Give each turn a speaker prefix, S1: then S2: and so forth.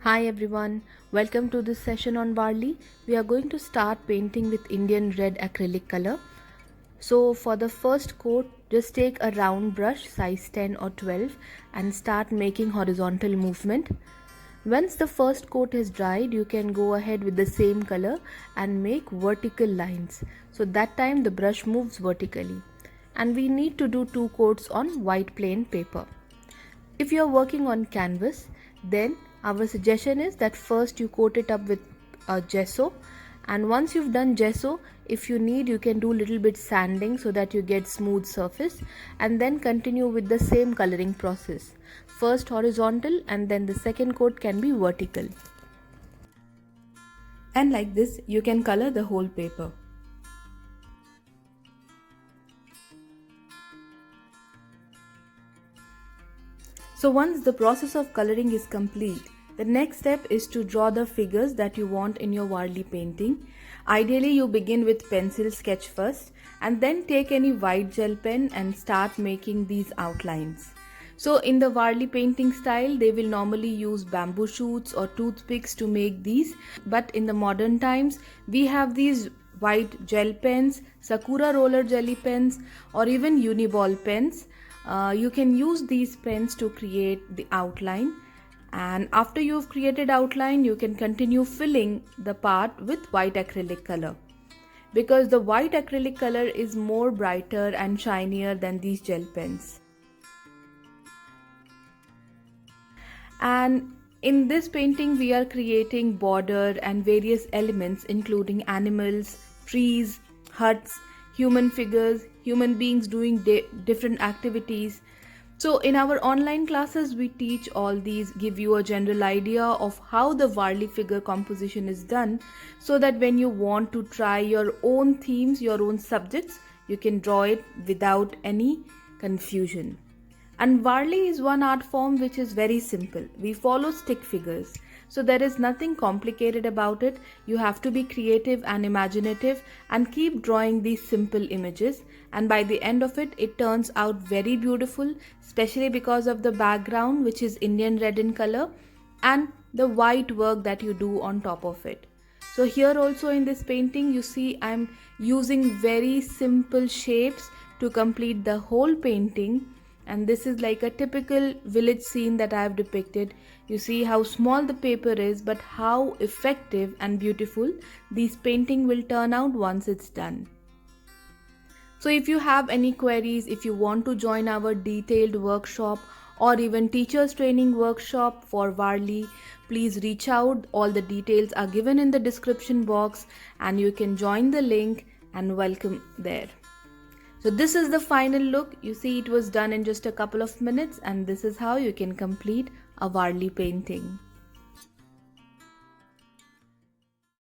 S1: Hi everyone, welcome to this session on Warli. We are going to start painting with Indian red acrylic color. So for the first coat, just take a round brush size 10 or 12 and start making horizontal movement. Once the first coat is dried, you can go ahead with the same color and make vertical lines. So that time the brush moves vertically. And we need to do 2 coats on white plain paper. If you are working on canvas, then our suggestion is that first you coat it up with a gesso, and once you've done gesso, if you need, you can do little bit sanding so that you get smooth surface, and then continue with the same coloring process. First horizontal and then the second coat can be vertical. And like this you can color the whole paper. So once the process of coloring is complete, the next step is to draw the figures that you want in your Warli painting. Ideally, you begin with pencil sketch first and then take any white gel pen and start making these outlines. So in the Warli painting style, they will normally use bamboo shoots or toothpicks to make these. But in the modern times, we have these white gel pens, Sakura roller jelly pens, or even Uniball pens. You can use these pens to create the outline, and after you've created outline you can continue filling the part with white acrylic color, because the white acrylic color is more brighter and shinier than these gel pens. And in this painting we are creating border and various elements including animals, trees, huts, human figures, human beings doing different activities. So in our online classes we teach all these, give you a general idea of how the Warli figure composition is done, so that when you want to try your own themes, your own subjects, you can draw it without any confusion. And Warli is one art form which is very simple. We follow stick figures. So there is nothing complicated about it. You have to be creative and imaginative and keep drawing these simple images. And by the end of it, it turns out very beautiful, especially because of the background, which is Indian red in color, and the white work that you do on top of it. So here also in this painting, you see I'm using very simple shapes to complete the whole painting. And this is like a typical village scene that I have depicted. You see how small the paper is, but how effective and beautiful this painting will turn out once it's done. So if you have any queries, if you want to join our detailed workshop or even teachers training workshop for Warli, please reach out. All the details are given in the description box and you can join the link and welcome there. So this is the final look. You see it was done in just a couple of minutes, and this is how you can complete a Warli painting.